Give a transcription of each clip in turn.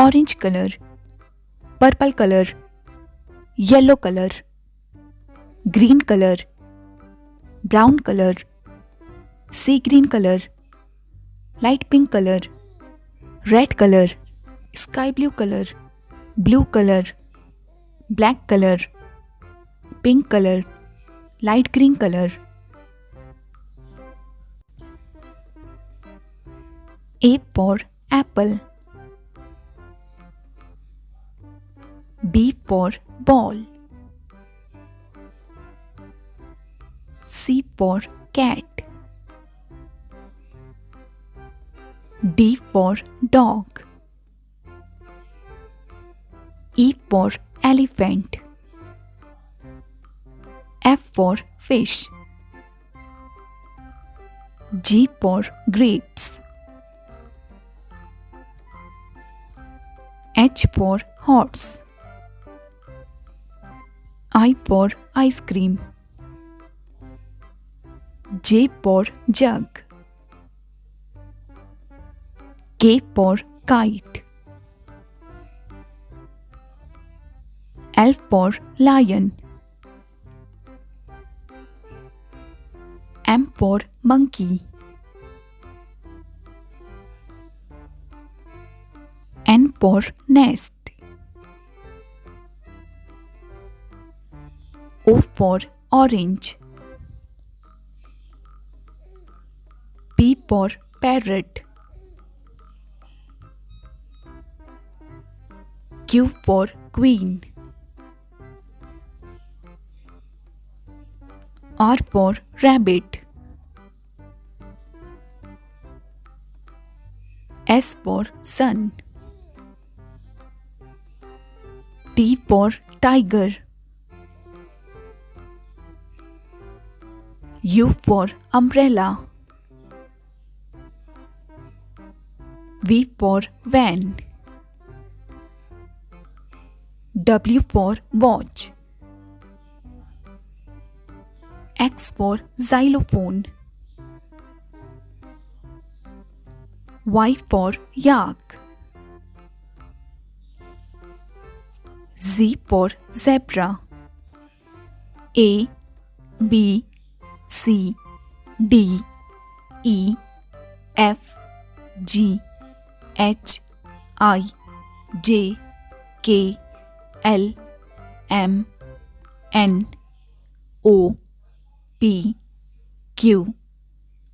orange color, purple color, yellow color, green color, brown color, sea green color, light pink color, red color, sky blue color, black color, pink color, light green color. A for apple. B for ball. C for cat. D for dog. E for elephant. F for fish. G for grapes. H for horse. I for ice cream. J for jug. K for kite. L for lion. M for monkey. N for nest. O for orange. P for parrot. Q for queen. R for rabbit. S for sun. T for tiger. U for umbrella. V for van. W for watch. X for xylophone. Y for yak. Z for zebra. A, B, C, D, E, F, G, H, I, J, K, L, M, N, O, P, Q,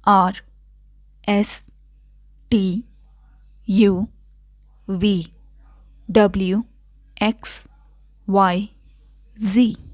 R, S, T, U, V, W, X, Y, Z.